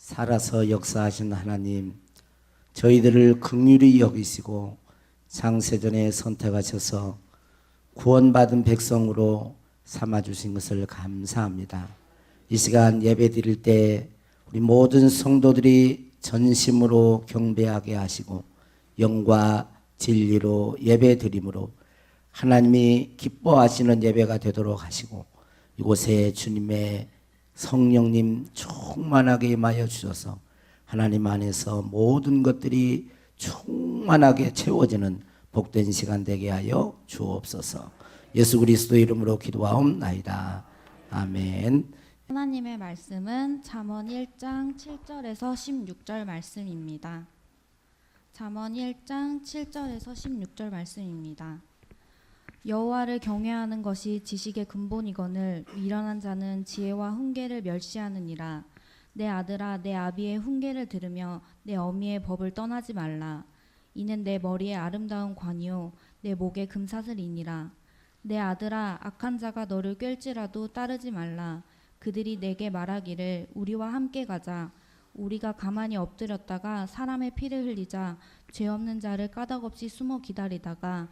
살아서 역사하신 하나님, 저희들을 긍휼히 여기시고 창세전에 선택하셔서 구원받은 백성으로 삼아주신 것을 감사합니다. 이 시간 예배 드릴 때 우리 모든 성도들이 전심으로 경배하게 하시고 영과 진리로 예배 드림으로 하나님이 기뻐하시는 예배가 되도록 하시고 이곳에 주님의 성령님 충만하게 임하여 주셔서 하나님 안에서 모든 것들이 충만하게 채워지는 복된 시간 되게 하여 주옵소서. 예수 그리스도 이름으로 기도하옵나이다. 아멘. 하나님의 말씀은 잠언 1장 7절에서 16절 말씀입니다. 잠언 1장 7절에서 16절 말씀입니다. 여호와를 경외하는 것이 지식의 근본이거늘 미련한 자는 지혜와 훈계를 멸시하느니라. 내 아들아, 내 아비의 훈계를 들으며 내 어미의 법을 떠나지 말라. 이는 내 머리에 아름다운 관이요 내 목에 금사슬이니라. 내 아들아, 악한 자가 너를 꿰을지라도 따르지 말라. 그들이 내게 말하기를 우리와 함께 가자. 우리가 가만히 엎드렸다가 사람의 피를 흘리자. 죄 없는 자를 까닭없이 숨어 기다리다가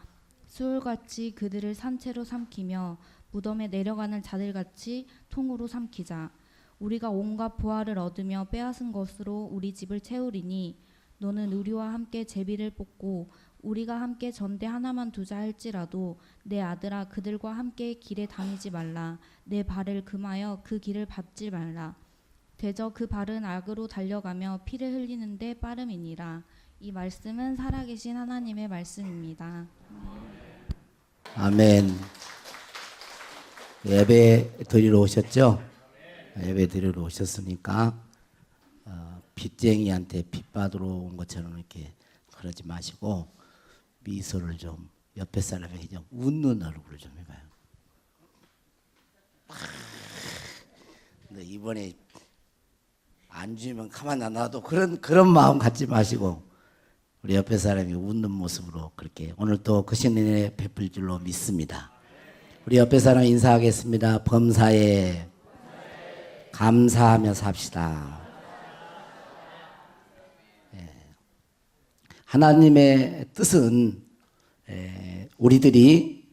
수울같이 그들을 산채로 삼키며 무덤에 내려가는 자들같이 통으로 삼키자. 우리가 온갖 보화를 얻으며 빼앗은 것으로 우리 집을 채우리니 너는 우리와 함께 제비를 뽑고 우리가 함께 전대 하나만 두자 할지라도 내 아들아, 그들과 함께 길에 다니지 말라. 내 발을 금하여 그 길을 밟지 말라. 대저 그 발은 악으로 달려가며 피를 흘리는데 빠름이니라. 이 말씀은 살아계신 하나님의 말씀입니다. 아멘. 예배 드리러 오셨죠? 예배 드리러 오셨으니까 빚쟁이한테 빚 받으러 온 것처럼 이렇게 그러지 마시고 미소를 좀 옆에 사람에게 좀 웃는 얼굴을 좀 해봐요. 근데 이번에 안 주면 가만 안 놔도 그런 마음 갖지 마시고 우리 옆에 사람이 웃는 모습으로 그렇게 오늘 또 거신 은혜 베풀 줄로 믿습니다. 우리 옆에 사람 인사하겠습니다. 범사에 감사하며 삽시다. 하나님의 뜻은 우리들이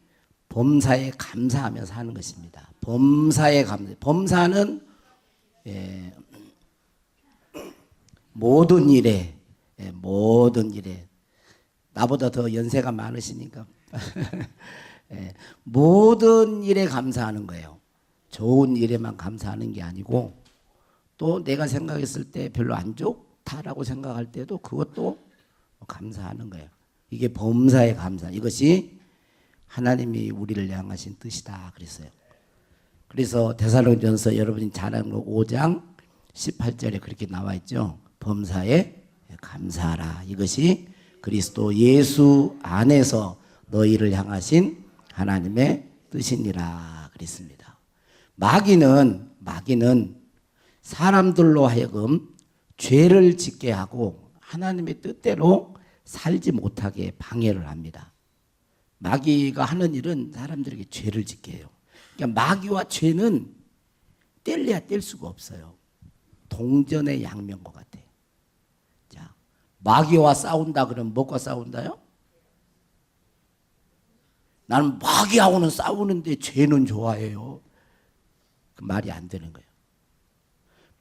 범사에 감사하며 사는 것입니다. 범사에 감사. 범사는 모든 일에 나보다 더 연세가 많으시니까 모든 일에 감사하는 거예요. 좋은 일에만 감사하는 게 아니고 또 내가 생각했을 때 별로 안 좋다라고 생각할 때도 그것도 감사하는 거예요. 이게 범사의 감사. 이것이 하나님이 우리를 향하신 뜻이다 그랬어요. 그래서 데살로니가전서 여러분이 잘 아는 거 5장 18절에 그렇게 나와 있죠. 범사에 감사하라. 이것이 그리스도 예수 안에서 너희를 향하신 하나님의 뜻이니라 그랬습니다. 마귀는 사람들로 하여금 죄를 짓게 하고 하나님의 뜻대로 살지 못하게 방해를 합니다. 마귀가 하는 일은 사람들에게 죄를 짓게 해요. 그러니까 마귀와 죄는 뗄래야 뗄 수가 없어요. 동전의 양면과 같아. 자, 마귀와 싸운다 그러면 뭐가 싸운다요? 나는 마귀하고는 싸우는데 죄는 좋아해요. 그 말이 안 되는 거예요.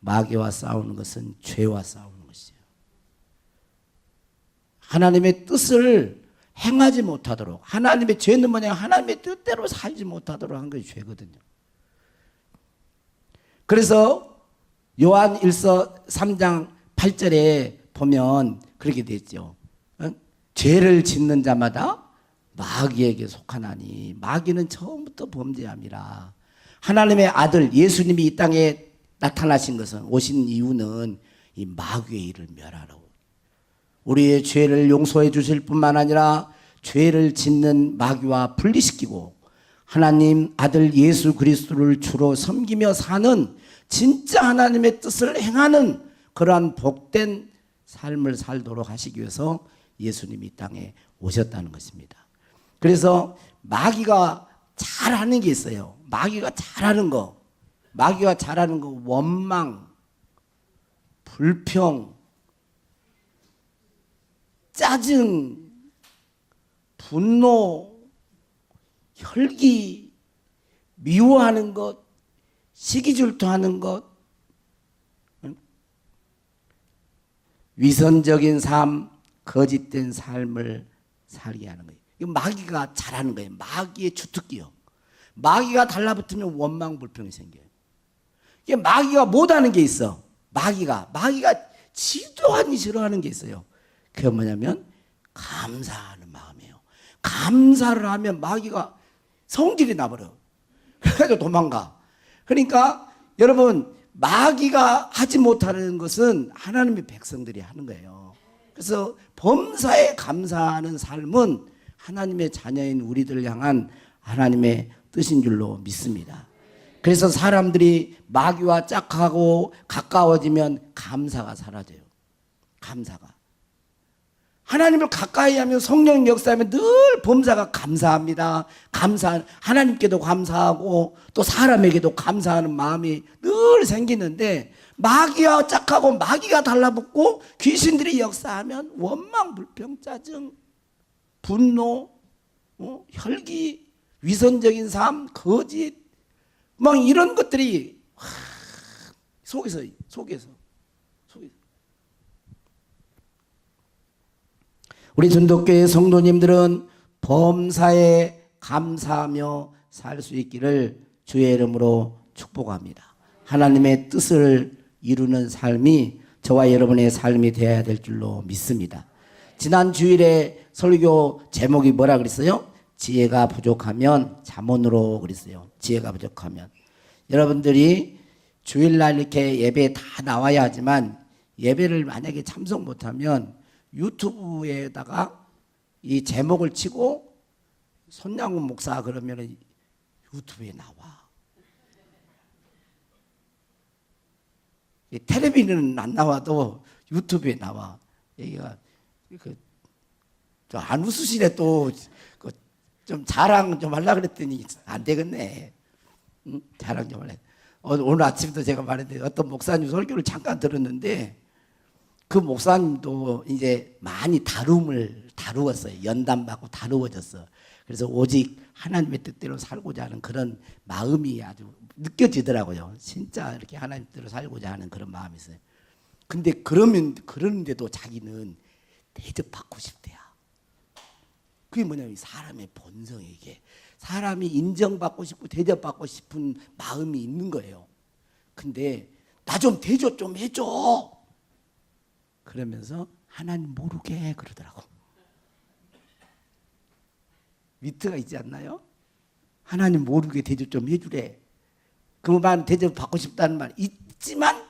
마귀와 싸우는 것은 죄와 싸우는 것이에요. 하나님의 뜻을 행하지 못하도록, 하나님의 죄는 뭐냐? 하나님의 뜻대로 살지 못하도록 한 것이 죄거든요. 그래서 요한 1서 3장 8절에 보면 그렇게 되어 있죠. 죄를 짓는 자마다 마귀에게 속하나니 마귀는 처음부터 범죄함이라. 하나님의 아들 예수님이 이 땅에 나타나신 것은, 오신 이유는 이 마귀의 일을 멸하라고. 우리의 죄를 용서해 주실 뿐만 아니라 죄를 짓는 마귀와 분리시키고 하나님 아들 예수 그리스도를 주로 섬기며 사는 진짜 하나님의 뜻을 행하는 그러한 복된 삶을 살도록 하시기 위해서 예수님이 이 땅에 오셨다는 것입니다. 그래서 마귀가 잘하는 게 있어요. 마귀가 잘하는 거 원망, 불평, 짜증, 분노, 혈기, 미워하는 것, 시기질투하는 것, 위선적인 삶, 거짓된 삶을 살게 하는 거예요. 이거 마귀가 잘하는 거예요. 마귀의 주특기요. 마귀가 달라붙으면 원망불평이 생겨요. 이게 마귀가 못하는 게 있어. 마귀가 지도하니 싫어하는 게 있어요. 그게 뭐냐면 감사하는 마음이에요. 감사를 하면 마귀가 성질이 나버려. 그래가지고 도망가. 그러니까 여러분, 마귀가 하지 못하는 것은 하나님의 백성들이 하는 거예요. 그래서 범사에 감사하는 삶은 하나님의 자녀인 우리들을 향한 하나님의 뜻인 줄로 믿습니다. 그래서 사람들이 마귀와 짝하고 가까워지면 감사가 사라져요. 감사가. 하나님을 가까이 하면 성령 역사하면 늘 범사가 감사합니다. 하나님께도 감사하고 또 사람에게도 감사하는 마음이 늘 생기는데 마귀와 짝하고 마귀가 달라붙고 귀신들이 역사하면 원망, 불평, 짜증, 분노, 혈기, 위선적인 삶, 거짓 막 이런 것들이 속에서 우리 전도교회 성도님들은 범사에 감사하며 살 수 있기를 주의 이름으로 축복합니다. 하나님의 뜻을 이루는 삶이 저와 여러분의 삶이 되어야 될 줄로 믿습니다. 지난 주일에 설교 제목이 뭐라 그랬어요? 지혜가 부족하면 잠언으로 그랬어요. 지혜가 부족하면. 여러분들이 주일날 이렇게 예배에 다 나와야 하지만 예배를 만약에 참석 못하면 유튜브에다가 이 제목을 치고 손양훈 목사 그러면 유튜브에 나와. 텔레비전은 안 나와도 유튜브에 나와. 여기가 안 웃으시네 또. 좀 자랑 좀 하려고 그랬더니 안 되겠네. 응? 자랑 좀 할래. 오늘 아침도 제가 말했는데 어떤 목사님 설교를 잠깐 들었는데 그 목사님도 이제 많이 다루었어요. 연단받고 다루어졌어. 그래서 오직 하나님의 뜻대로 살고자 하는 그런 마음이 아주 느껴지더라고요. 진짜 이렇게 하나님 뜻대로 살고자 하는 그런 마음이 있어요. 근데 그러는데도 자기는 대접받고 싶대요. 그게 뭐냐면 사람의 본성이게 사람이 인정받고 싶고 대접받고 싶은 마음이 있는 거예요. 근데 나 좀 대접 좀 해줘. 그러면서 하나님 모르게 그러더라고. 위트가 있지 않나요? 하나님 모르게 대접 좀 해주래. 그 말 대접 받고 싶다는 말 있지만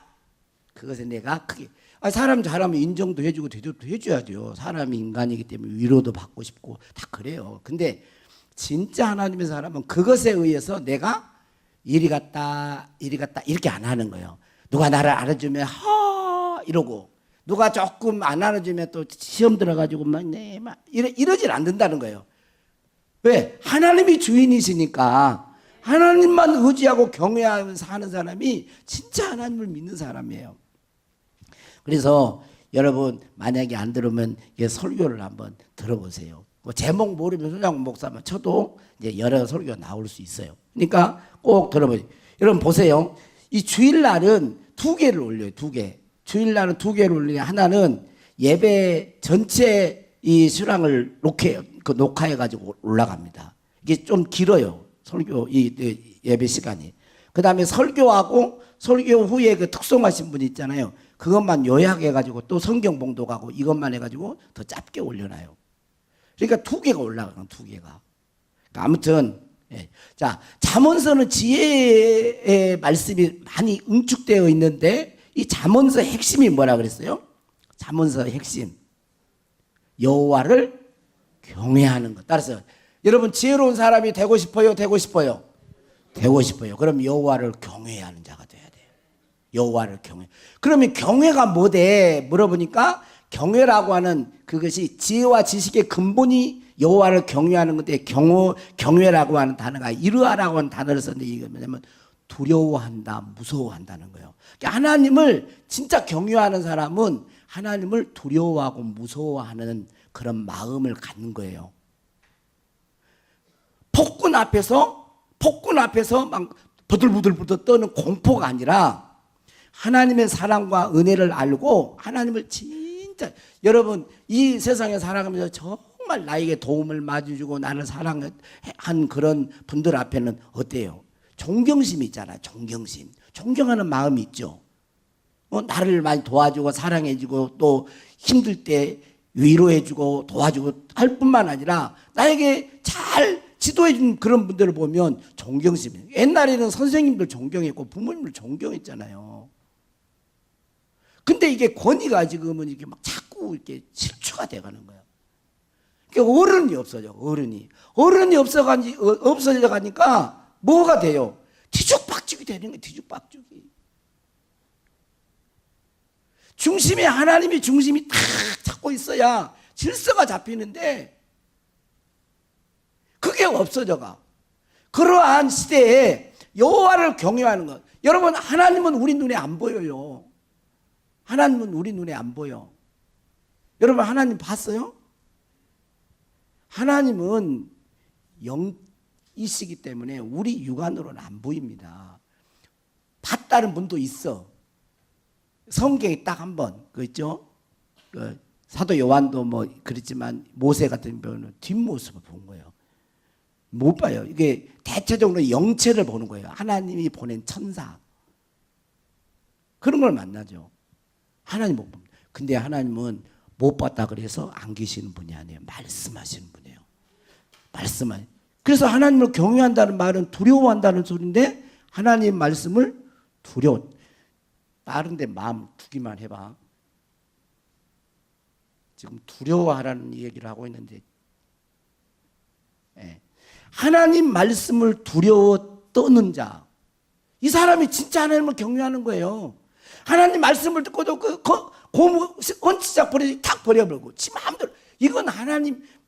그것에 내가 크게 사람 잘하면 인정도 해주고 대접도 해줘야 돼요. 사람이 인간이기 때문에 위로도 받고 싶고 다 그래요. 근데 진짜 하나님의 사람은 그것에 의해서 내가 이리 갔다 이렇게 안 하는 거예요. 누가 나를 알아주면 이러고 누가 조금 안 알아주면 또 시험 들어가지고 이러질 않는다는 거예요. 왜? 하나님이 주인이시니까 하나님만 의지하고 경외하면서 사는 사람이 진짜 하나님을 믿는 사람이에요. 그래서 여러분 만약에 안 들으면 설교를 한번 들어보세요. 제목 모르면 손양훈 목사만 쳐도 이제 여러 설교가 나올 수 있어요. 그러니까 꼭 들어보세요. 여러분 보세요. 이 주일날은 2개를 올려요. 2개. 주일날은 2개를 올리냐. 하나는 예배 전체 이 수랑을 녹화해가지고 올라갑니다. 이게 좀 길어요. 설교 이 예배 시간이. 그 다음에 설교하고 설교 후에 그 특송하신 분 있잖아요. 그것만 요약해가지고 또 성경 봉독하고 이것만 해가지고 더 짧게 올려놔요. 그러니까 2개가 올라가요. 2개가. 그러니까 아무튼 자 잠언서는 지혜의 말씀이 많이 응축되어 있는데 이 잠언서 핵심이 뭐라 그랬어요? 잠언서 핵심 여호와를 경외하는 것. 따라서 여러분 지혜로운 사람이 되고 싶어요? 되고 싶어요? 되고 싶어요. 그럼 여호와를 경외하는 자가 돼야 돼요. 여호와를 경외. 그러면 경외가 뭐대? 물어보니까 경외라고 하는 그것이 지혜와 지식의 근본이 여호와를 경외하는 건데 경외라고 하는 단어가 이르하라고 하는 단어를 썼는데 이게 뭐냐면 두려워한다, 무서워한다는 거예요. 그러니까 하나님을 진짜 경외하는 사람은 하나님을 두려워하고 무서워하는 그런 마음을 갖는 거예요. 폭군 앞에서 막 부들부들 떠는 공포가 아니라 하나님의 사랑과 은혜를 알고 하나님을 진짜, 여러분 이 세상에 살아가면서 정말 나에게 도움을 맞아주고 나를 사랑한 그런 분들 앞에는 어때요? 존경심이 있잖아요. 존경심. 존경하는 마음이 있죠. 나를 많이 도와주고 사랑해주고 또 힘들 때 위로해주고 도와주고 할 뿐만 아니라 나에게 잘 지도해준 그런 분들을 보면 존경심이. 옛날에는 선생님들 존경했고 부모님들 존경했잖아요. 근데 이게 권위가 지금은 이렇게 막 자꾸 이렇게 실추가 돼가는 거예요. 그러니까 어른이 없어져. 어른이 없어져 가니까 뭐가 돼요? 뒤죽박죽이 되는 거예요. 뒤죽박죽이. 중심에 하나님의 중심이 탁 잡고 있어야 질서가 잡히는데 그게 없어져가. 그러한 시대에 여호와를 경외하는 것. 여러분, 하나님은 우리 눈에 안 보여요. 하나님은 우리 눈에 안 보여. 여러분, 하나님 봤어요? 하나님은 영이시기 때문에 우리 육안으로는 안 보입니다. 봤다는 분도 있어. 성경에 딱 한 번, 그 있죠? 사도 요한도 뭐 그랬지만 모세 같은 경우는 뒷모습을 본 거예요. 못 봐요. 이게 대체적으로 영체를 보는 거예요. 하나님이 보낸 천사. 그런 걸 만나죠. 하나님 못 봅니다. 근데 하나님은 못 봤다 그래서 안 계시는 분이 아니에요. 말씀하시는 분이에요. 그래서 하나님을 경외한다는 말은 두려워한다는 소리인데 하나님 말씀을 다른 데 마음 두기만 해봐. 지금 두려워하라는 얘기를 하고 있는데 하나님 말씀을 두려워 떠는 자, 이 사람이 진짜 하나님을 경외하는 거예요. 하나님 말씀을 듣고도 고무 원치작 탁 버려버리고 지 마음대로. 이건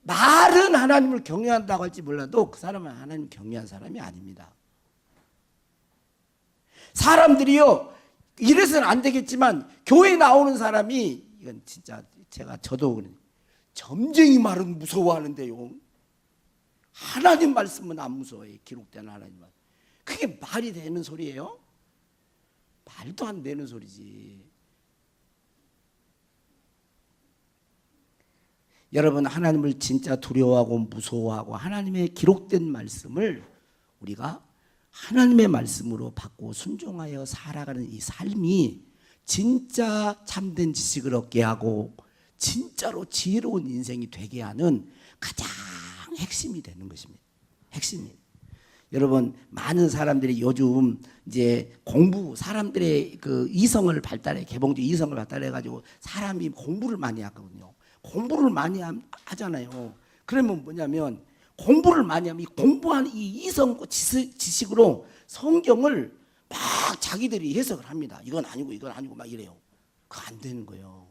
말은 하나님을 경외한다고 할지 몰라도 그 사람은 하나님 경외한 사람이 아닙니다. 사람들이요, 이래서는 안 되겠지만 교회에 나오는 사람이, 이건 진짜 저도 점쟁이 말은 무서워하는데요, 하나님 말씀은 안 무서워해요. 기록된 하나님 말씀. 그게 말이 되는 소리예요? 말도 안 되는 소리지. 여러분, 하나님을 진짜 두려워하고 무서워하고 하나님의 기록된 말씀을 우리가 하나님의 말씀으로 받고 순종하여 살아가는 이 삶이 진짜 참된 지식을 얻게 하고 진짜로 지혜로운 인생이 되게 하는 가장 핵심이 되는 것입니다. 핵심이. 여러분, 많은 사람들이 요즘 이제 사람들의 그 이성을 발달해, 개봉적 이성을 발달해 가지고 사람이 공부를 많이 하거든요. 공부를 많이 하잖아요. 그러면 뭐냐면 공부를 많이 하면 이 공부한 이 이성 지식으로 성경을 막 자기들이 해석을 합니다. 이건 아니고 막 이래요. 그거 안 되는 거예요.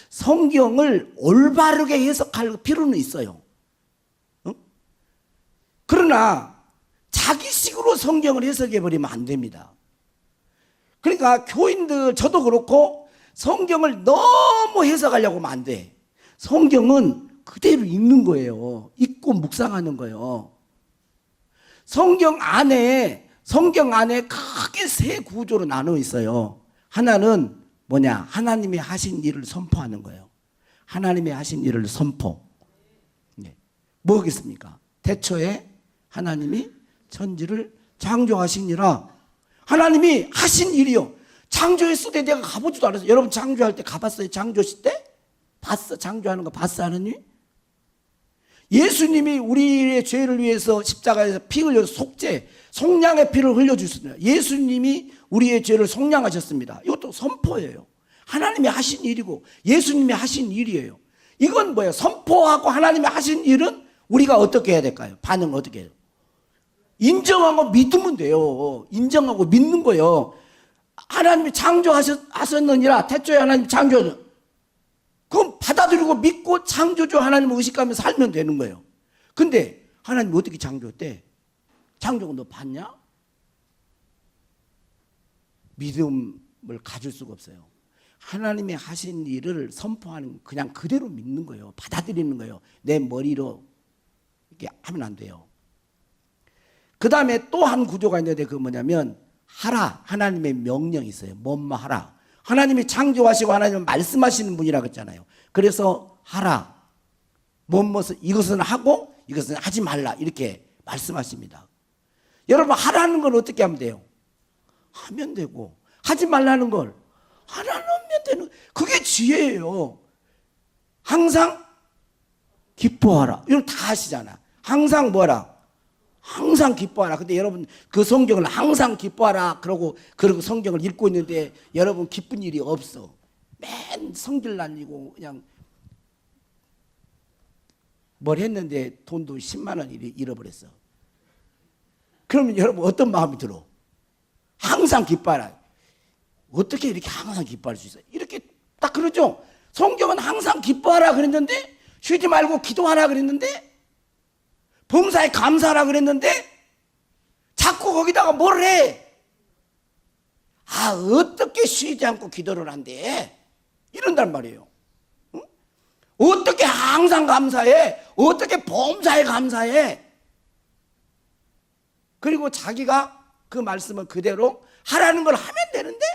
성경을 올바르게 해석할 필요는 있어요. 그러나 자기식으로 성경을 해석해버리면 안 됩니다. 그러니까 교인들, 저도 그렇고 성경을 너무 해석하려고 하면 안 돼. 성경은 그대로 읽는 거예요. 읽고 묵상하는 거예요. 성경 안에 크게 세 구조로 나눠 있어요. 하나는 뭐냐? 하나님이 하신 일을 선포하는 거예요. 하나님이 하신 일을 선포. 뭐겠습니까? 태초에 하나님이 천지를 창조하시니라. 하나님이 하신 일이요. 창조했을 때 내가 가보지도 않았어요. 여러분, 창조할 때 가봤어요? 창조식 때? 봤어? 창조하는 거 봤어? 하나님? 예수님이 우리의 죄를 위해서 십자가에서 피 흘려서 속량의 피를 흘려주셨습니다. 예수님이 우리의 죄를 속량하셨습니다. 이것도 선포예요. 하나님이 하신 일이고 예수님이 하신 일이에요. 이건 뭐예요? 선포하고 하나님이 하신 일은 우리가 어떻게 해야 될까요? 반응을 어떻게 해요? 인정하고 믿으면 돼요. 인정하고 믿는 거예요. 하나님이 창조하셨느니라. 태초에 하나님 창조하셨. 그럼 받아들이고 믿고 창조주 하나님을 의식하며 살면 되는 거예요. 근데 하나님 어떻게 창조했대? 창조국 너 봤냐? 믿음을 가질 수가 없어요. 하나님이 하신 일을 선포하는 그냥 그대로 믿는 거예요. 받아들이는 거예요. 내 머리로 이렇게 하면 안 돼요. 그 다음에 또 한 구조가 있는데 그 뭐냐면 하라. 하나님의 명령이 있어요. 뭐뭐 하라. 하나님이 창조하시고 하나님은 말씀하시는 분이라고 했잖아요. 그래서 하라. 뭐뭐을 이것은 하고 이것은 하지 말라. 이렇게 말씀하십니다. 여러분 하라는 걸 어떻게 하면 돼요? 하면 되고 하지 말라는 걸 안 하면 되는 그게 지혜예요. 항상 기뻐하라. 이건 다 하시잖아. 항상 뭐라? 항상 기뻐하라. 근데 여러분 그 성경을 항상 기뻐하라 그러고 성경을 읽고 있는데 여러분 기쁜 일이 없어. 맨 성질 날리고 그냥 뭘 했는데 돈도 10만 원 잃어버렸어. 그러면 여러분 어떤 마음이 들어? 항상 기뻐하라. 어떻게 이렇게 항상 기뻐할 수 있어요? 이렇게 딱 그러죠. 성경은 항상 기뻐하라 그랬는데 쉬지 말고 기도하라 그랬는데 범사에 감사하라 그랬는데 자꾸 거기다가 뭘 해? 아 어떻게 쉬지 않고 기도를 한대? 이런단 말이에요. 응? 어떻게 항상 감사해? 어떻게 범사에 감사해? 그리고 자기가 그 말씀을 그대로 하라는 걸 하면 되는데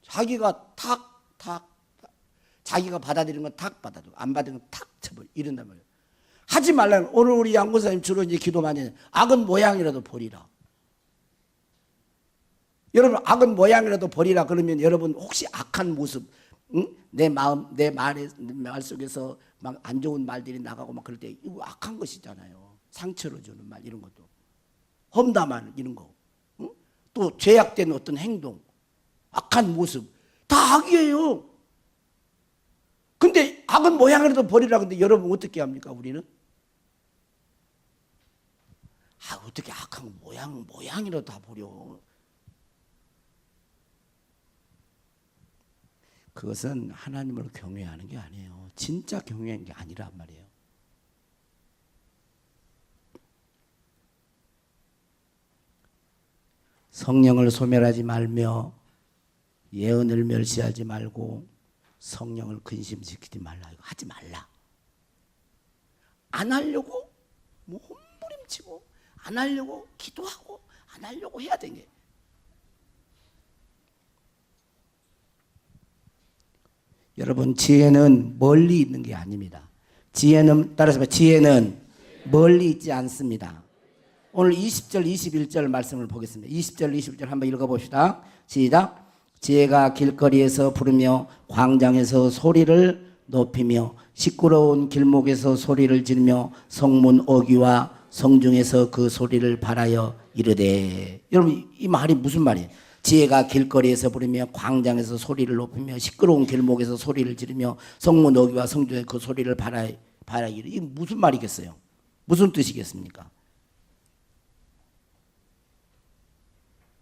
자기가 자기가 받아들이는 건 탁 받아들이고 안 받는 건 탁 쳐버려. 이런단 말이에요. 하지 말라는 오늘 우리 양고사님 주로 이제 기도 많이 해요. 악은 모양이라도 버리라. 여러분 악은 모양이라도 버리라 그러면 여러분 혹시 악한 모습 응? 내 마음 내 말 속에서 막 안 좋은 말들이 나가고 막 그럴 때 이거 악한 것이잖아요. 상처를 주는 말 이런 것도 험담하는 이런 거 응? 또 죄악된 어떤 행동 악한 모습 다 악이에요. 근데 악은 모양이라도 버리라. 근데 여러분 어떻게 합니까 우리는? 아 어떻게 악한 모양이라도 다 버려. 그것은 하나님을 경외하는 게 아니에요. 진짜 경외하는 게 아니란 말이에요. 성령을 소멸하지 말며 예언을 멸시하지 말고 성령을 근심시키지 말라. 이거 하지 말라. 안 하려고 뭐 홈부림치고 안 하려고 기도하고 안 하려고 해야 되는 게. 여러분 지혜는 멀리 있는 게 아닙니다. 지혜는 따라서 지혜는 멀리 있지 않습니다. 오늘 20절 21절 말씀을 보겠습니다. 20절 21절 한번 읽어봅시다. 시작. 지혜가 길거리에서 부르며 광장에서 소리를 높이며 시끄러운 길목에서 소리를 지르며 성문 어귀와 성중에서 그 소리를 발하여 이르되. 여러분 이 말이 무슨 말이에요? 지혜가 길거리에서 부르며 광장에서 소리를 높이며 시끄러운 길목에서 소리를 지르며 성문 어귀와 성중에 그 소리를 발하여 이르되. 이게 무슨 말이겠어요? 무슨 뜻이겠습니까?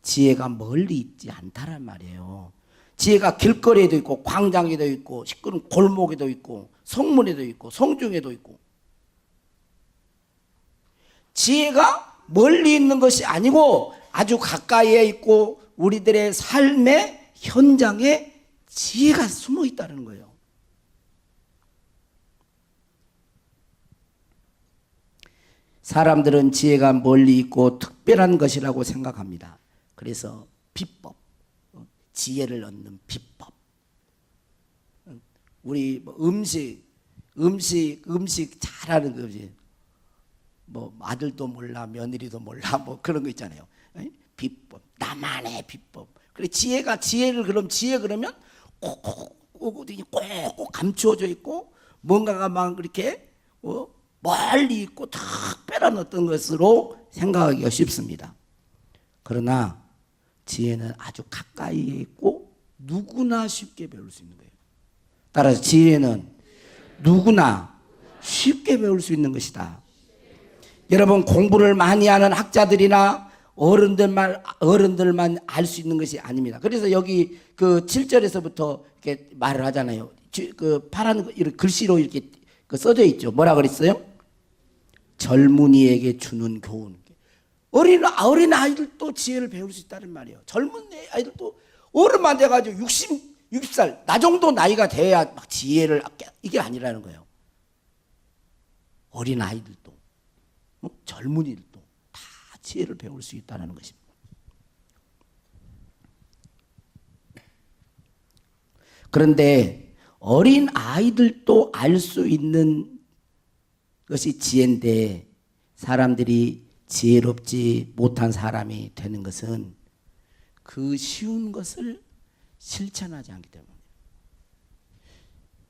지혜가 멀리 있지 않다란 말이에요. 지혜가 길거리에도 있고 광장에도 있고 시끄러운 골목에도 있고 성문에도 있고 성중에도 있고. 지혜가 멀리 있는 것이 아니고 아주 가까이에 있고 우리들의 삶의 현장에 지혜가 숨어 있다는 거예요. 사람들은 지혜가 멀리 있고 특별한 것이라고 생각합니다. 그래서 비법, 지혜를 얻는 비법. 우리 음식 잘하는 거지. 뭐 아들도 몰라, 며느리도 몰라, 뭐 그런 거 있잖아요. 비법, 나만의 비법. 그래 지혜를 그럼 지혜 그러면 꼭 감추어져 있고 뭔가가 막 그렇게 멀리 있고 특별한 어떤 것으로 생각하기가 쉽습니다. 그러나 지혜는 아주 가까이에 있고 누구나 쉽게 배울 수 있는 거예요. 따라서 지혜는 누구나 쉽게 배울 수 있는 것이다. 여러분 공부를 많이 하는 학자들이나 어른들만 알 수 있는 것이 아닙니다. 그래서 여기 그 7절에서부터 이렇게 말을 하잖아요. 그 파란 글씨로 이렇게 써져 있죠. 뭐라 그랬어요? 젊은이에게 주는 교훈. 어린 아이들도 지혜를 배울 수 있다는 말이에요. 젊은 아이들도 어른만 돼가지고 60살 나 정도 나이가 돼야 막 지혜를 이게 아니라는 거예요. 어린 아이들도 젊은이들도 다 지혜를 배울 수 있다는 것입니다. 그런데 어린 아이들도 알 수 있는 것이 지혜인데 사람들이 지혜롭지 못한 사람이 되는 것은 그 쉬운 것을 실천하지 않기 때문에.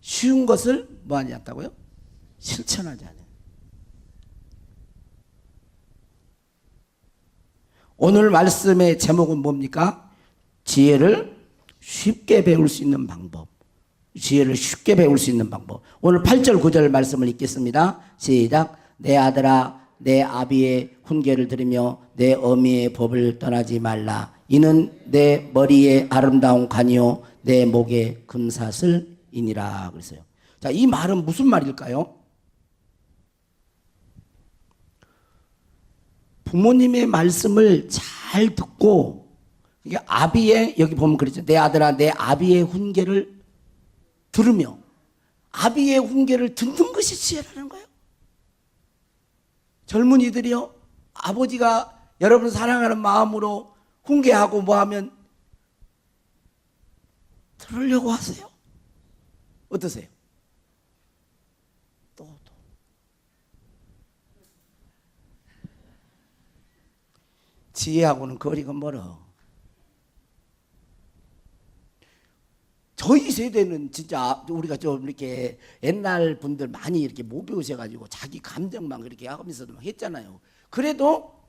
쉬운 것을 뭐 하지 않다고요? 실천하지 않아요. 오늘 말씀의 제목은 뭡니까? 지혜를 쉽게 배울 수 있는 방법. 지혜를 쉽게 배울 수 있는 방법. 오늘 8절 9절 말씀을 읽겠습니다. 시작. 내 아들아 내 아비의 훈계를 들으며 내 어미의 법을 떠나지 말라. 이는 내 머리에 아름다운 관이요 내 목에 금사슬이니라 그랬어요. 자, 이 말은 무슨 말일까요? 부모님의 말씀을 잘 듣고 이게 아비의 여기 보면 그랬죠. 내 아들아 내 아비의 훈계를 들으며 아비의 훈계를 듣는 것이 지혜라는 거예요. 젊은이들이요, 아버지가 여러분 사랑하는 마음으로 훈계하고 뭐하면 들으려고 하세요? 어떠세요? 또 지혜하고는 거리가 멀어. 저희 세대는 진짜 우리가 좀 이렇게 옛날 분들 많이 이렇게 못 배우셔가지고 자기 감정만 그렇게 하면서도 막 했잖아요. 그래도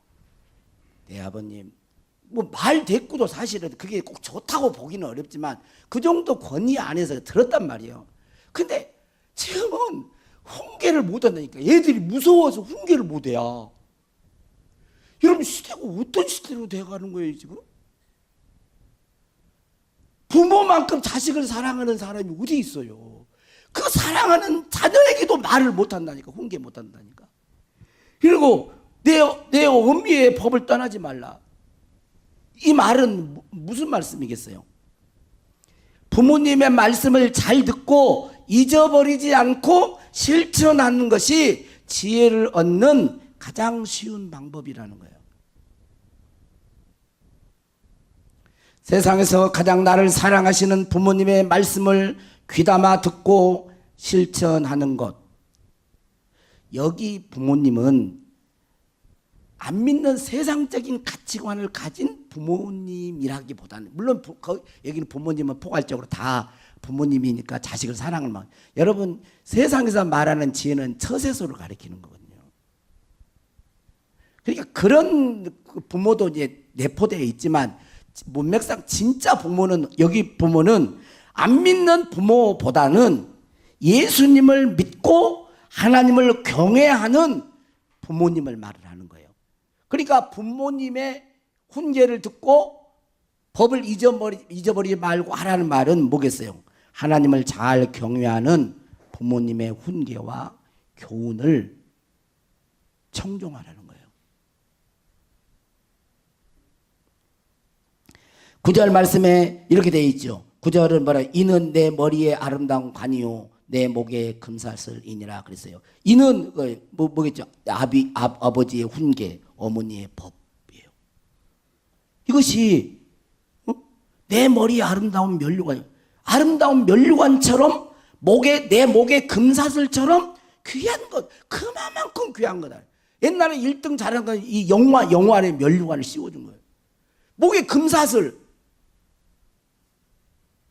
내 아버님 뭐 말 대꾸도 사실은 그게 꼭 좋다고 보기는 어렵지만 그 정도 권위 안에서 들었단 말이에요. 근데 지금은 훈계를 못 한다니까. 얘들이 무서워서 훈계를 못 해요. 여러분 시대가 어떤 시대로 돼가는 거예요 지금? 부모만큼 자식을 사랑하는 사람이 어디 있어요? 그 사랑하는 자녀에게도 말을 못한다니까. 훈계 못한다니까. 그리고 내 어미의 법을 떠나지 말라. 이 말은 무슨 말씀이겠어요? 부모님의 말씀을 잘 듣고 잊어버리지 않고 실천하는 것이 지혜를 얻는 가장 쉬운 방법이라는 거예요. 세상에서 가장 나를 사랑하시는 부모님의 말씀을 귀담아 듣고 실천하는 것. 여기 부모님은 안 믿는 세상적인 가치관을 가진 부모님이라기보다는, 물론 여기는 부모님은 포괄적으로 다 부모님이니까 자식을 사랑을 막. 여러분 세상에서 말하는 지혜는 처세소를 가리키는 거거든요. 그러니까 그런 부모도 이제 내포되어 있지만 문맥상 진짜 부모는, 여기 부모는 안 믿는 부모보다는 예수님을 믿고 하나님을 경외하는 부모님을 말을 하는 거예요. 그러니까 부모님의 훈계를 듣고 법을 잊어버리지 말고 하라는 말은 뭐겠어요? 하나님을 잘 경외하는 부모님의 훈계와 교훈을 청종하라는 거예요. 9절 말씀에 이렇게 되어 있죠. 9절은 뭐라? 이는 내 머리에 아름다운 관이요 내 목에 금사슬이니라 그랬어요. 이는 뭐겠죠? 아버지의 훈계, 어머니의 법이에요. 이것이 내 머리에 아름다운 면류관, 아름다운 면류관처럼 내 목에 금사슬처럼 귀한 것, 그만큼 귀한 거다. 옛날에 1등 잘한 건 이 영화에 면류관을 씌워준 거예요. 목에 금사슬.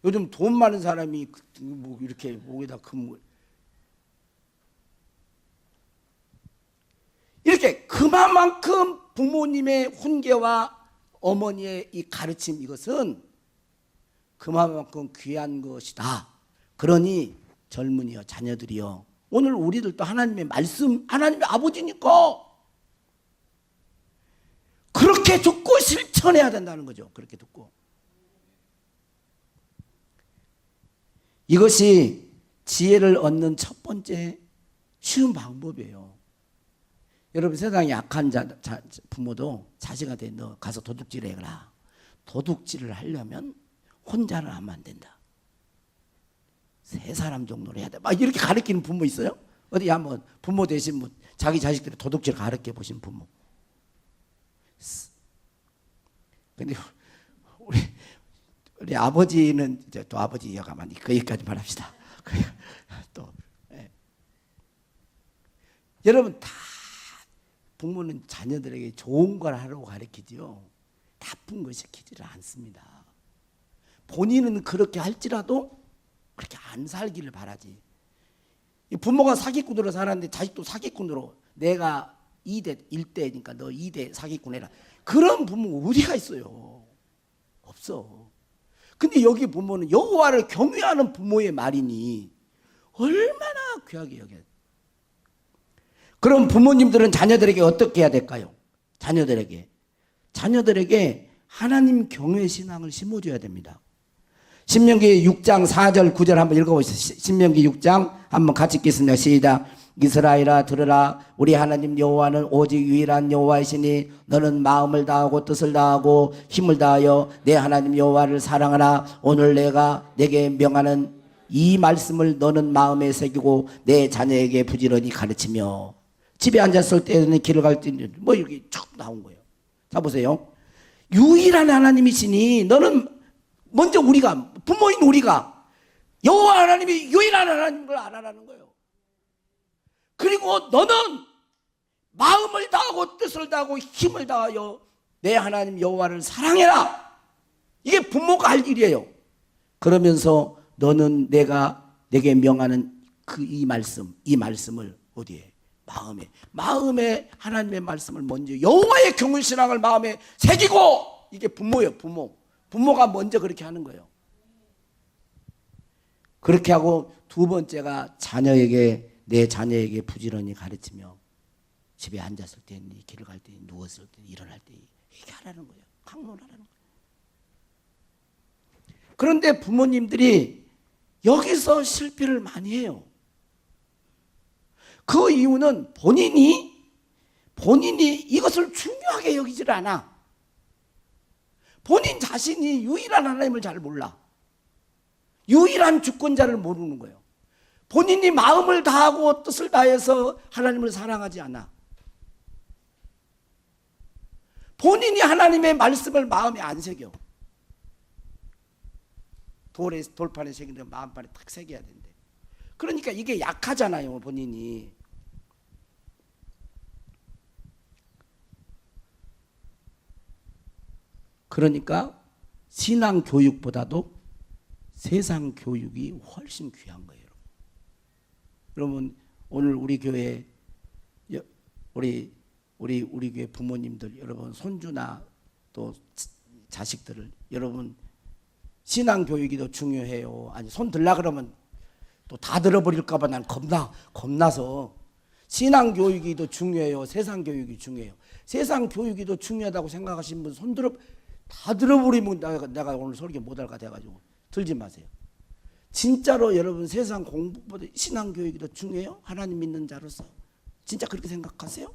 요즘 돈 많은 사람이 뭐 이렇게 목에다 이렇게 그만큼 부모님의 훈계와 어머니의 이 가르침, 이것은 그만큼 귀한 것이다. 그러니 젊은이여, 자녀들이여, 오늘 우리들도 하나님의 말씀, 하나님의 아버지니까 그렇게 듣고 실천해야 된다는 거죠. 그렇게 듣고. 이것이 지혜를 얻는 첫 번째 쉬운 방법이에요. 여러분 세상에 약한 부모도 자식한테 너 가서 도둑질 해라. 도둑질을 하려면 혼자는 하면 안 된다. 세 사람 정도로 해야 돼. 막 이렇게 가르치는 부모 있어요? 어디 한번 부모 대신 뭐 자기 자식들이 도둑질 가르쳐 보신 부모. 근데 우리 아버지는 이제 또 아버지 여가만 그 얘기까지만 합시다. 또 여러분 다 부모는 자녀들에게 좋은 걸 하라고 가르치지요. 나쁜 거 시키지를 않습니다. 본인은 그렇게 할지라도 그렇게 안 살기를 바라지. 부모가 사기꾼으로 살았는데 자식도 사기꾼으로 내가 2대 1대니까 너 2대 사기꾼 해라. 그런 부모 어디가 있어요? 없어. 근데 여기 부모는 여호와를 경외하는 부모의 말이니 얼마나 귀하게 여겨요. 그럼 부모님들은 자녀들에게 어떻게 해야 될까요? 자녀들에게 하나님 경외 신앙을 심어줘야 됩니다. 신명기 6장 4절 9절 한번 읽어보시죠. 신명기 6장 한번 같이 읽겠습니다. 시작. 이스라엘아 들으라. 우리 하나님 여호와는 오직 유일한 여호와이시니 너는 마음을 다하고 뜻을 다하고 힘을 다하여 내 하나님 여호와를 사랑하라. 오늘 내가 내게 명하는 이 말씀을 너는 마음에 새기고 내 자녀에게 부지런히 가르치며. 집에 앉았을 때는 길을 갈 때는 뭐 이렇게 쭉 나온 거예요. 자 보세요. 유일한 하나님이시니 너는 먼저 우리가 부모인 우리가 여호와 하나님이 유일한 하나님인 걸 알아라는 거예요. 그리고 너는 마음을 다하고 뜻을 다하고 힘을 다하여 내 하나님 여호와를 사랑해라. 이게 부모가 할 일이에요. 그러면서 너는 내가 내게 명하는 이 말씀을 어디에? 마음에 하나님의 말씀을 먼저 여호와의 경외 신앙을 마음에 새기고. 이게 부모예요. 부모가 먼저 그렇게 하는 거예요. 그렇게 하고 두 번째가 내 자녀에게 부지런히 가르치며 집에 앉았을 때, 길을 갈 때, 누웠을 때, 일어날 때 이렇게 하라는 거예요. 강론하라는 거예요. 그런데 부모님들이 여기서 실패를 많이 해요. 그 이유는 본인이 이것을 중요하게 여기질 않아. 본인 자신이 유일한 하나님을 잘 몰라. 유일한 주권자를 모르는 거예요. 본인이 마음을 다하고 뜻을 다해서 하나님을 사랑하지 않아. 본인이 하나님의 말씀을 마음에 안 새겨. 돌판에 새기는데 마음판에 탁 새겨야 된대. 그러니까 이게 약하잖아요, 본인이. 그러니까 신앙 교육보다도 세상 교육이 훨씬 귀한 거예요. 여러분 오늘 우리 교회 우리 교회 부모님들 여러분 손주나 또 자식들을 여러분 신앙 교육이 더 중요해요. 아니 손 들라 그러면 또 다 들어버릴까 봐 난 겁나서 신앙 교육이 더 중요해요. 세상 교육이 중요해요. 세상 교육이 더 중요하다고 생각하시는 분 손 다 들어버리면 내가 오늘 설교 못할 것 같아가지고 들지 마세요. 진짜로 여러분 세상 공부보다 신앙 교육이 더 중요해요? 하나님 믿는 자로서 진짜 그렇게 생각하세요?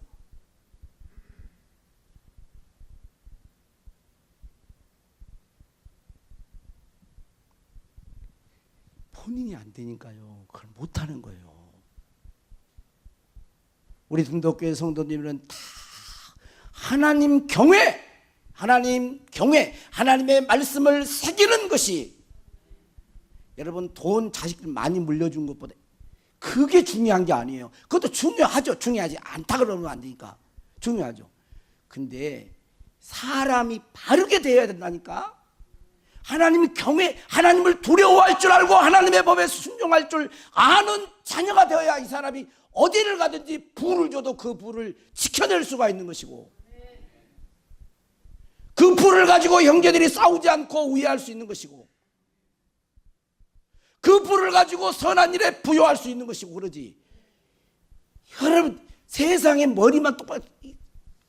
본인이 안 되니까요. 그걸 못하는 거예요. 우리 등덕교회 성도님들은 다 하나님 경외, 하나님의 말씀을 새기는 것이 여러분 돈 자식들 많이 물려준 것보다 그게 중요한 게 아니에요. 그것도 중요하죠. 중요하지 않다 그러면 안 되니까 중요하죠. 근데 사람이 바르게 되어야 된다니까. 하나님 경외, 하나님을 두려워할 줄 알고 하나님의 법에 순종할 줄 아는 자녀가 되어야 이 사람이 어디를 가든지 부를 줘도 그 부를 지켜낼 수가 있는 것이고, 그 부를 가지고 형제들이 싸우지 않고 우애할 수 있는 것이고, 그 부를 가지고 선한 일에 부여할 수 있는 것이고 그러지. 여러분 세상에 머리만 똑바로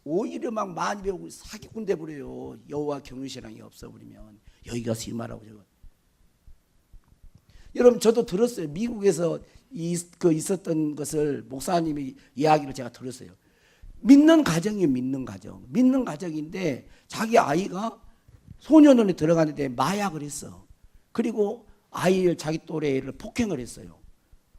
오히려 막 많이 배우고 사기꾼 돼버려요. 여호와 경외신앙이 없어버리면. 여기 가서 이 말하고 저거. 여러분 저도 들었어요. 미국에서 있었던 것을 목사님이 이야기를 제가 들었어요. 믿는 가정이 믿는 가정. 믿는 가정인데 자기 아이가 소년원에 들어가는데 마약을 했어. 그리고 아이를 자기 또래를 폭행을 했어요.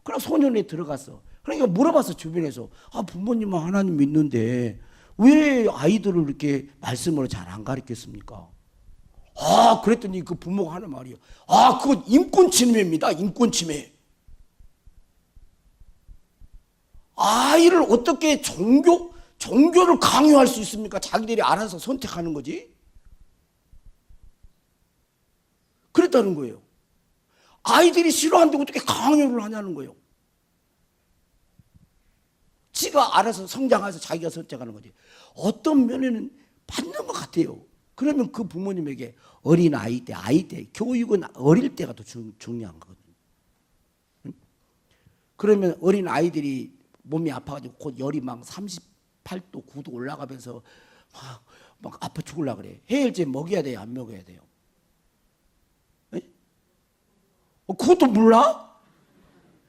그럼 소년원에 들어갔어. 그러니까 물어봤어 주변에서. 부모님은 하나님 믿는데 왜 아이들을 이렇게 말씀으로 잘 안 가르쳤습니까? 그랬더니 그 부모가 하는 말이요. 그건 인권 침해입니다. 인권 침해. 아이를 어떻게 종교를 강요할 수 있습니까? 자기들이 알아서 선택하는 거지. 그랬다는 거예요. 아이들이 싫어하는데 어떻게 강요를 하냐는 거예요. 지가 알아서 성장해서 자기가 선택하는 거지. 어떤 면에는 맞는 것 같아요. 그러면 그 부모님에게 어린 아이 때, 교육은 어릴 때가 더 중요한 거거든요. 그러면 어린 아이들이 몸이 아파가지고 곧 열이 막 38도, 9도 올라가면서 막 아파 죽으려고 그래. 해열제 먹여야 돼요? 안 먹여야 돼요? 그것도 몰라?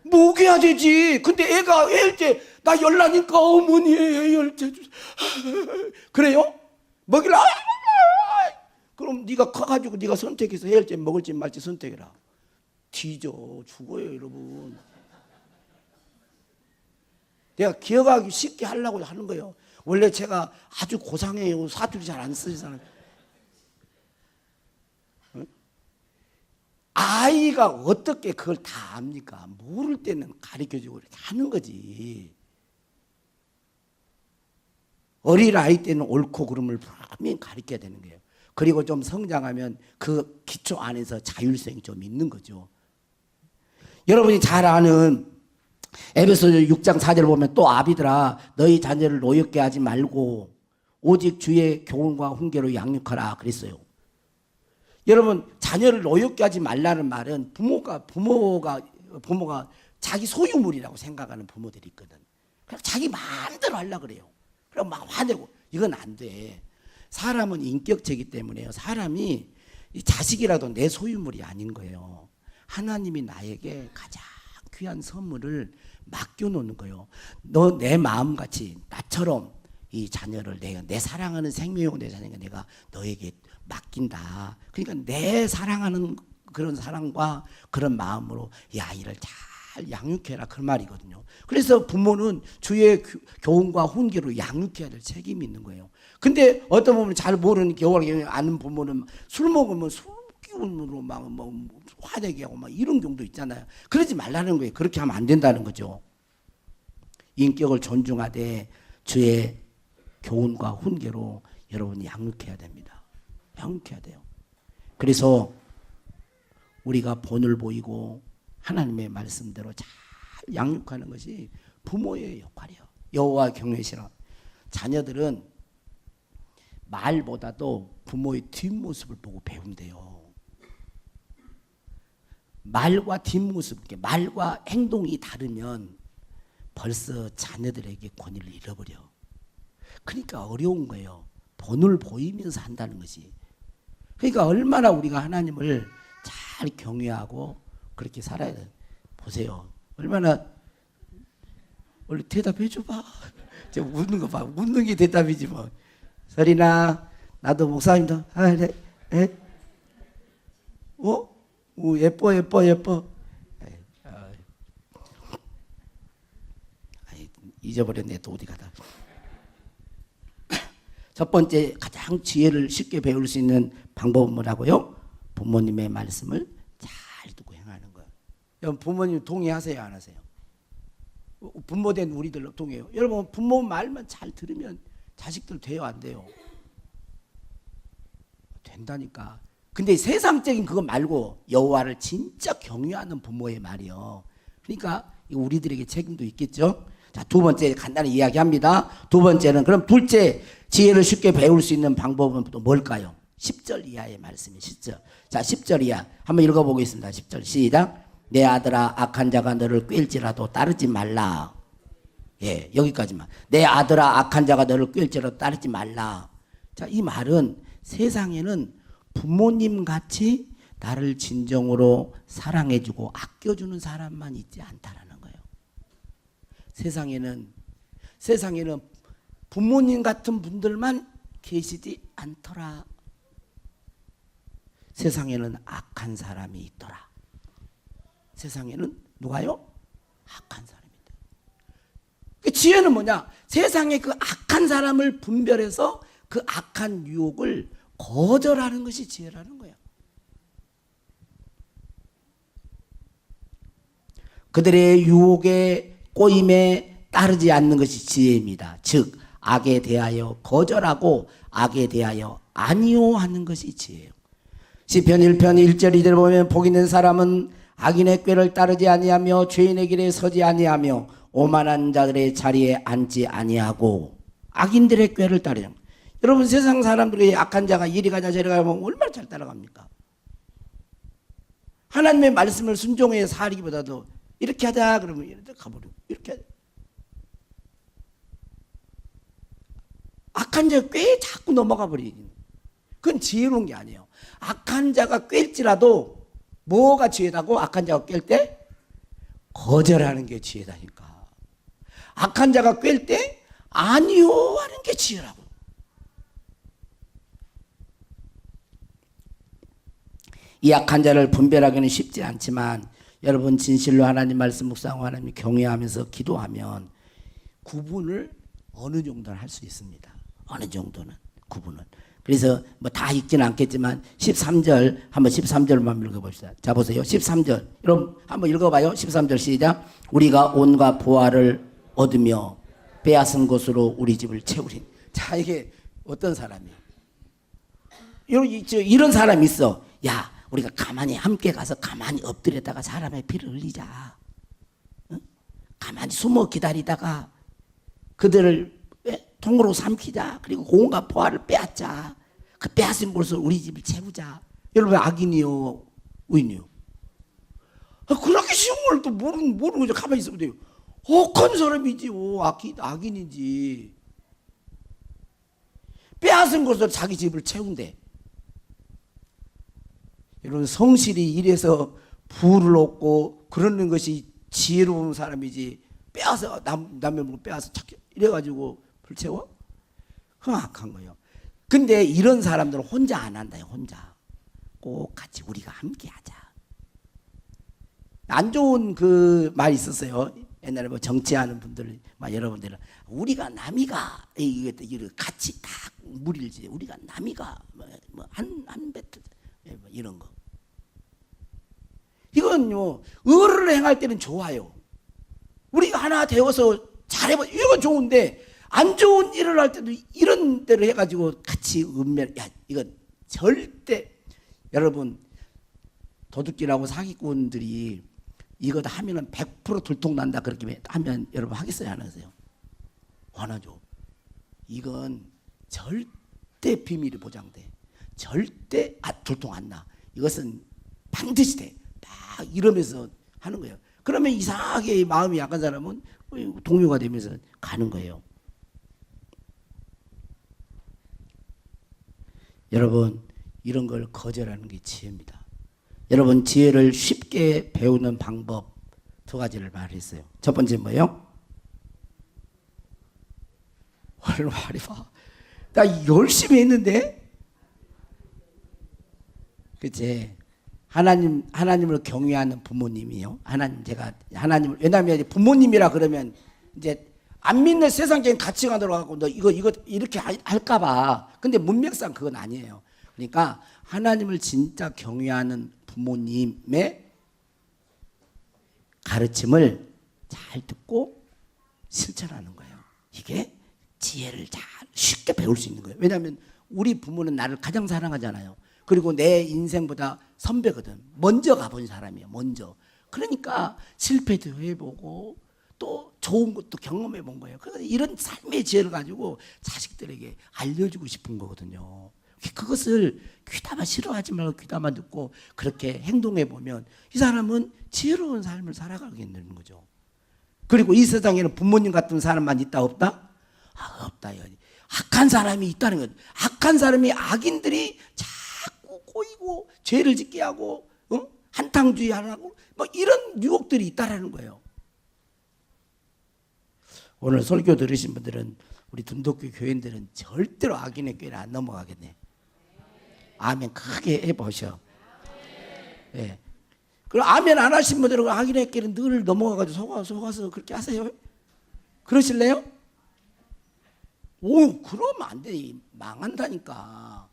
먹여야 되지. 근데 애가 해열제 나 열나니까 어머니 해열제 그래요? 먹이라. 그럼 네가 커가지고 네가 선택해서 해열제 먹을지 말지 선택해라. 뒤져 죽어요 여러분. 내가 기억하기 쉽게 하려고 하는 거예요. 원래 제가 아주 고상해요. 사투리 잘 안 쓰잖아요. 아이가 어떻게 그걸 다 압니까? 모를 때는 가르쳐주고 이렇게 하는 거지. 어린 아이 때는 옳고 그름을 분명히 가르쳐야 되는 거예요. 그리고 좀 성장하면 그 기초 안에서 자율성이 좀 있는 거죠. 여러분이 잘 아는 에베소서 6장 4절 보면 또 아비들아 너희 자녀를 노엽게 하지 말고 오직 주의 교훈과 훈계로 양육하라 그랬어요. 여러분 자녀를 노엽게 하지 말라는 말은 부모가 자기 소유물이라고 생각하는 부모들이 있거든. 그냥 자기 마음대로 하려고 그래요. 그럼 막 화내고 이건 안 돼. 사람은 인격체이기 때문에요. 사람이 이 자식이라도 내 소유물이 아닌 거예요. 하나님이 나에게 가장 귀한 선물을 맡겨놓는 거예요. 너 내 마음같이 나처럼 이 자녀를 내 사랑하는 생명이고 내 자녀가 내가 너에게 맡긴다. 그러니까 내 사랑하는 그런 사랑과 그런 마음으로 이 아이를 잘 양육해라 그 말이거든요. 그래서 부모는 주의 교훈과 훈계로 양육해야 될 책임이 있는 거예요. 근데 어떤 부모는 잘 모르는 겨울에 아는 부모는 술 먹으면 술 기운으로 막 화내게 하고 막 이런 경우도 있잖아요. 그러지 말라는 거예요. 그렇게 하면 안 된다는 거죠. 인격을 존중하되 주의 교훈과 훈계로 여러분이 양육해야 됩니다. 양육해야 돼요. 그래서 우리가 본을 보이고 하나님의 말씀대로 잘 양육하는 것이 부모의 역할이에요. 여호와 경외시라. 자녀들은 말보다도 부모의 뒷모습을 보고 배운대요. 말과 뒷모습, 말과 행동이 다르면 벌써 자녀들에게 권위를 잃어버려. 그러니까 어려운 거예요. 본을 보이면서 한다는 것이. 그러니까 얼마나 우리가 하나님을 잘 경외하고 그렇게 살아야 돼. 보세요. 얼마나 원래 대답해 줘봐. 저 웃는 거 봐. 웃는 게 대답이지 뭐. 설이나 나도 목사님도 네. 예뻐. 잊어버렸네 또 어디 가다. 첫 번째 가장 지혜를 쉽게 배울 수 있는 방법은 뭐라고요? 부모님의 말씀을 잘 듣고 행하는 거예요. 여러분 부모님 동의하세요 안 하세요? 부모된 우리들 동의해요. 여러분 부모 말만 잘 들으면 자식들 돼요 안 돼요? 된다니까. 근데 세상적인 그거 말고 여호와를 진짜 경외하는 부모의 말이요. 그러니까 우리들에게 책임도 있겠죠. 자, 두 번째 간단히 이야기합니다. 두 번째는 그럼 둘째 지혜를 쉽게 배울 수 있는 방법은 또 뭘까요? 10절 이하의 말씀이 10절. 자, 10절 이하 한번 읽어보겠습니다. 10절 시작. 내 아들아 악한 자가 너를 꾀일지라도 따르지 말라. 예, 여기까지만. 내 아들아 악한 자가 너를 꾀일지라도 따르지 말라. 자, 이 말은 세상에는 부모님 같이 나를 진정으로 사랑해주고 아껴주는 사람만 있지 않다라는 거예요. 세상에는 부모님 같은 분들만 계시지 않더라. 세상에는 악한 사람이 있더라. 세상에는 누가요? 악한 사람이 있다. 그 지혜는 뭐냐? 세상에 그 악한 사람을 분별해서 그 악한 유혹을 거절하는 것이 지혜라는 거예요. 그들의 유혹에 꼬임에 따르지 않는 것이 지혜입니다. 즉 악에 대하여 거절하고 악에 대하여 아니요 하는 것이 지혜예요. 시편 1편 1절 2절 보면 복 있는 사람은 악인의 꾀를 따르지 아니하며 죄인의 길에 서지 아니하며 오만한 자들의 자리에 앉지 아니하고 악인들의 꾀를 따르냐. 여러분 세상 사람들이 악한 자가 이리 가자 저리 가면 얼마나 잘 따라갑니까? 하나님의 말씀을 순종해 살기보다도 이렇게 하자 그러면 이렇게 가버리고 이렇게 하자. 악한 자가 꽤 자꾸 넘어가 버리는. 그건 지혜로운 게 아니에요. 악한 자가 꿰일지라도 뭐가 지혜다고? 악한 자가 꿰일 때 거절하는 게 지혜다니까. 악한 자가 꿰일 때 아니요 하는 게 지혜라고. 이 악한 자를 분별하기는 쉽지 않지만 여러분 진실로 하나님 말씀 묵상하고 하나님 경외하면서 기도하면 구분을 어느 정도는 할 수 있습니다. 어느 정도는 구분을. 그래서 뭐 다 읽지는 않겠지만 13절 한번 13절만 읽어봅시다. 자 보세요. 13절 여러분 한번 읽어봐요. 13절 시작. 우리가 온갖 보화를 얻으며 빼앗은 것으로 우리 집을 채우리. 자 이게 어떤 사람이에요? 이런 사람이 있어. 야 우리가 가만히 함께 가서 가만히 엎드렸다가 사람의 피를 흘리자. 응? 가만히 숨어 기다리다가 그들을 통으로 삼키자. 그리고 온갖 보화를 빼앗자. 그 빼앗은 것을 우리 집을 채우자. 여러분 악인이요 의인이요? 그렇게 쉬운 걸 또 모르는 거죠. 가만히 있으면 돼요. 억한 사람이지요. 악인이지. 빼앗은 것을 자기 집을 채운대. 여러분 성실히 일해서 부를 얻고 그러는 것이 지혜로운 사람이지 빼앗아 남의 물 빼앗아 찾기 이래가지고 불 채워? 흠악한 거예요. 근데 이런 사람들은 혼자 안 한다요. 혼자 꼭 같이 우리가 함께 하자. 안 좋은 그 말이 있었어요. 옛날에 뭐 정치하는 분들 막 여러분들은 우리가 남이가 이거 같이 다 무릴지 우리가 남이가 뭐한 배트 뭐 이런 거. 이건요 의를 행할 때는 좋아요. 우리가 하나 되어서 잘해봐 이건 좋은데 안 좋은 일을 할 때도 이런 대로 해가지고 같이 야 이건 절대 여러분 도둑질하고 사기꾼들이 이거 다 하면은 100% 들통난다 그렇게 하면 여러분 하겠어요 안 하세요? 안 하죠. 이건 절대 비밀이 보장돼. 절대 들통 안 나. 이것은 반드시 돼. 딱 이러면서 하는 거예요. 그러면 이상하게 마음이 약한 사람은 동요가 되면서 가는 거예요. 여러분 이런 걸 거절하는 게 지혜입니다. 여러분 지혜를 쉽게 배우는 방법 두 가지를 말했어요. 첫 번째 뭐예요? 말이 봐. 나 열심히 했는데 그치? 하나님을 경외하는 부모님이요. 하나님을 왜냐하면 부모님이라 그러면 이제 안 믿는 세상적인 가치관으로 갖고 너 이거 이렇게 할까봐. 근데 문맥상 그건 아니에요. 그러니까 하나님을 진짜 경외하는 부모님의 가르침을 잘 듣고 실천하는 거예요. 이게 지혜를 잘 쉽게 배울 수 있는 거예요. 왜냐하면 우리 부모는 나를 가장 사랑하잖아요. 그리고 내 인생보다 선배거든. 먼저 가본 사람이에요. 먼저. 그러니까 실패도 해보고 또 좋은 것도 경험해 본 거예요. 그래서 이런 삶의 지혜를 가지고 자식들에게 알려주고 싶은 거거든요. 그것을 귀담아 싫어하지 말고 귀담아 듣고 그렇게 행동해 보면 이 사람은 지혜로운 삶을 살아가게 되는 거죠. 그리고 이 세상에는 부모님 같은 사람만 있다 없다? 없다. 악한 사람이 있다는 거죠. 악한 사람이 악인들이 자꾸 꼬이고 죄를 짓게 하고 한탕주의 하라고 뭐 이런 유혹들이 있다라는 거예요. 오늘 설교 들으신 분들은 우리 둔덕교 교인들은 절대로 악인의 꾀를 안 넘어가겠네. 아멘 크게 해보셔. 예. 그럼 아멘 안 하신 분들은 악인의 꾀는 늘 넘어가가지고 속아서 그렇게 하세요. 그러실래요? 오, 그러면 안 돼. 망한다니까.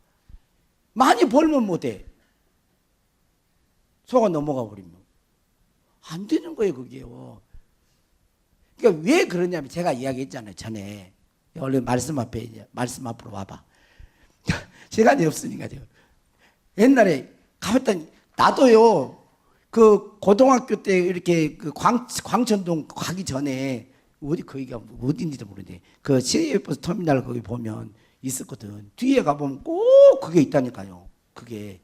많이 벌면 못해. 속아 넘어가 버리면. 안 되는 거예요, 그게요. 그러니까 왜 그러냐면 제가 이야기했잖아요, 전에. 원래 말씀 앞으로 와봐. 시간이 없으니까 제가. 옛날에 가봤더니, 나도요, 그 고등학교 때 이렇게 그 광천동 가기 전에, 거기가 어딘지도 모르는데, 그 CF버스 터미널 거기 보면 있었거든. 뒤에 가보면 꼭 그게 있다니까요. 이게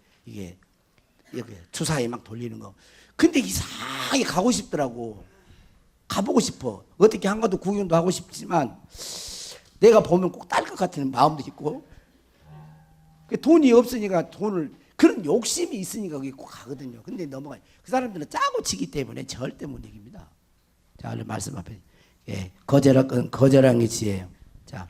주사위 막 돌리는 거. 근데 이상하게 가고 싶더라고. 가보고 싶어. 어떻게 한 가도 구경도 하고 싶지만 내가 보면 꼭 딸 것 같은 마음도 있고, 돈이 없으니까 그런 욕심이 있으니까 거기 꼭 가거든요. 근데 넘어가요. 그 사람들은 짜고 치기 때문에 절대 못 이깁니다. 자, 얼른 말씀 앞에. 예, 거절한 지혜예요. 자.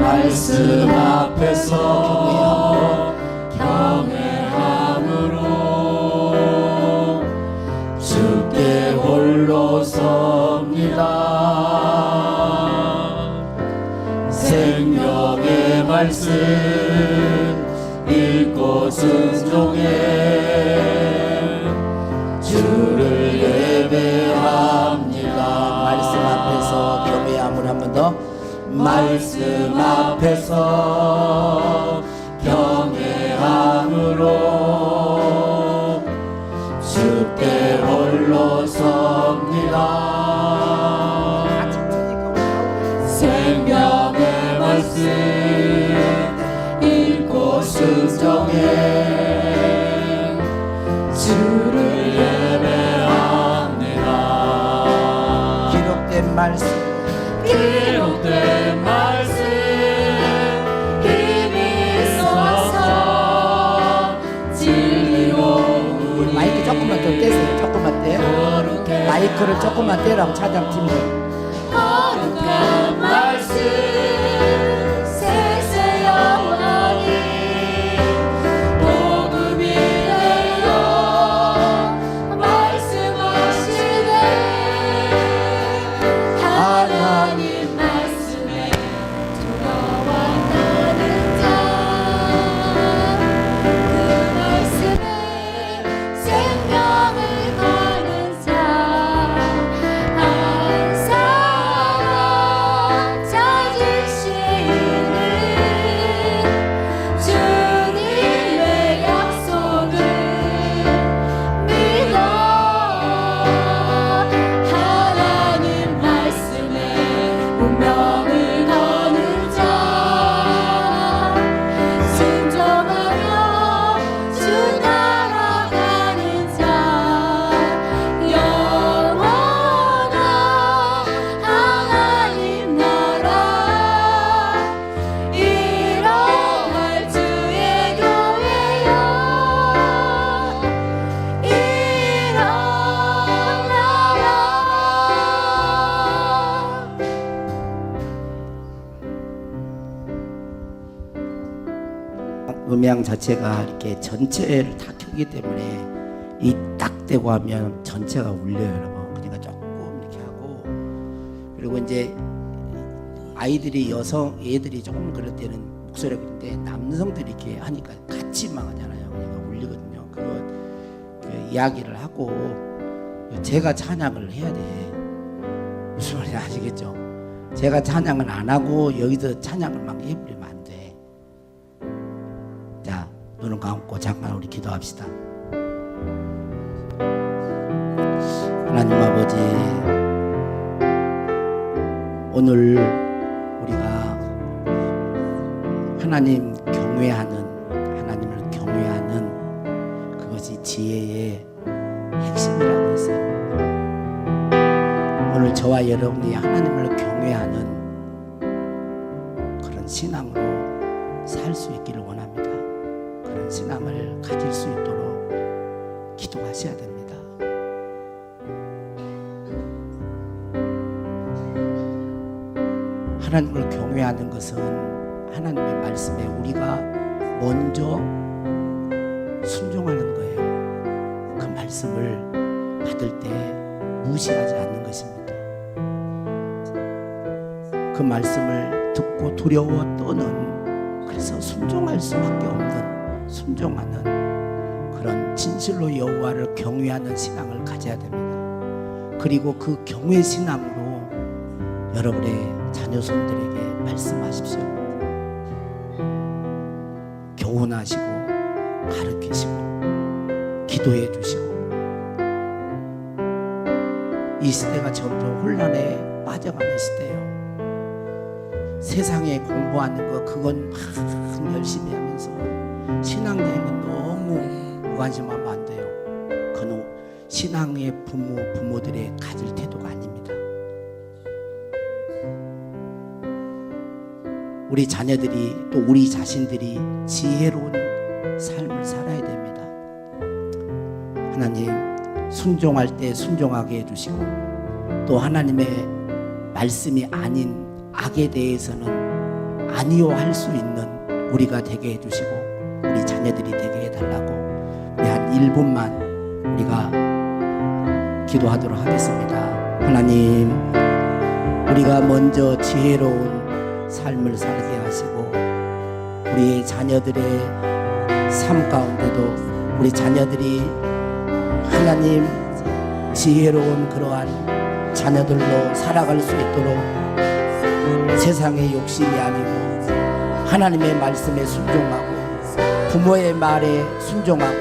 말씀 앞에서 경외함으로 주께 홀로 섭니다. 생명의 말씀 읽고 순종해 주를 예배합니다. 말씀 앞에서 경외함을 한 번 더. 말씀 앞에서 경외함으로 주께 홀로 섭니다. 생명의 말씀 읽고 순종해 주를 예배합니다. 기록된 말씀 기록된 말씀 힘이 쏟아서 진리로 우리 마이크 조금만 더 떼세요. 조금만 떼. 마이크를 조금만 떼라고 차장팀이. 거룩한 말씀 세세 영원히 복음이 되어 말씀하시네. 하나님 말씀에 돌아왔다는 자, 그 말씀에 생명을 거는 자, 한 사람 찾으시는 주님의 약속을 믿어. 하나님 말씀에 운명을 거는 자, 순종하며 주 따라가는 자, 영원한 하나님 나라 일어날 주의 교회여 일어나라. 음향 자체가 이렇게 전체를 다 켜기 때문에 이 딱 대고 하면 전체가 울려요, 여러분. 그러니까 조금 이렇게 하고, 그리고 이제 아이들이 애들이 조금 그럴 때는 목소리가 그런데 남성들이 이렇게 하니까 같이 망하잖아요. 그러니까 울리거든요. 그 이야기를 하고 제가 찬양을 해야 돼. 무슨 말인지 아시겠죠? 제가 찬양을 안 하고 여기서 찬양을 막 해버리면 안 돼. 자, 눈을 감고 잠깐 우리 기도합시다. 하나님 아버지, 오늘 우리가 하나님을 경외하는 그것이 지혜의 핵심이라고 했어요. 오늘 저와 여러분이 하나님을 경외하는 그런 신앙으로 살 수 있기를 원합니다. 그런 신앙을 가질 수 있도록 기도하셔야 됩니다. 하나님을 경외하는 것은 하나님의 말씀에 우리가 먼저 순종하는 거예요. 그 말씀을 받을 때 무시하지 않는 것입니다. 그 말씀을 듣고 두려워 떠는, 그래서 순종할 수밖에 없는, 순종하는 그런 진실로 여호와를 경외하는 신앙을 가져야 됩니다. 그리고 그 경외 신앙으로 여러분의 자녀손들에게 말씀하십시오. 교훈하시고 가르치시고 기도해 주시고. 이 시대가 점점 혼란에 빠져가는 시대예요. 세상에 공부하는 거 그건 막 열심히 하면서 신앙여행은 너무 무관심하면 안 돼요. 그건 신앙의 부모들의 가질 태도가 아닙니다. 우리 자녀들이 또 우리 자신들이 지혜로운 삶을 살아야 됩니다. 하나님, 순종할 때 순종하게 해주시고, 또 하나님의 말씀이 아닌 악에 대해서는 아니요 할 수 있는 우리가 되게 해주시고, 우리 자녀들이 되게 해달라고 우리 한 1분만 우리가 기도하도록 하겠습니다. 하나님, 우리가 먼저 지혜로운 삶을 살게 하시고, 우리 자녀들의 삶 가운데도 우리 자녀들이 하나님 지혜로운 그러한 자녀들로 살아갈 수 있도록 세상의 욕심이 아니고 하나님의 말씀에 순종하고 부모의 말에 순종하고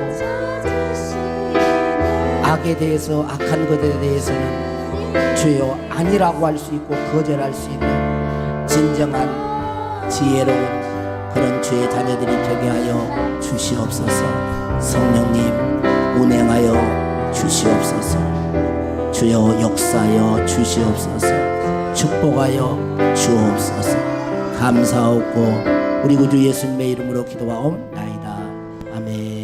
악에 대해서, 악한 것에 대해서는 주여 아니라고 할 수 있고 거절할 수 있는 진정한 지혜로운 그런 주의 자녀들이 되게 하여 주시옵소서. 성령님 운행하여 주시옵소서. 주여 역사하여 주시옵소서. 축복하여 주옵소서. 감사하고 우리 구주 예수님의 이름으로 기도하옵나이다. 아멘.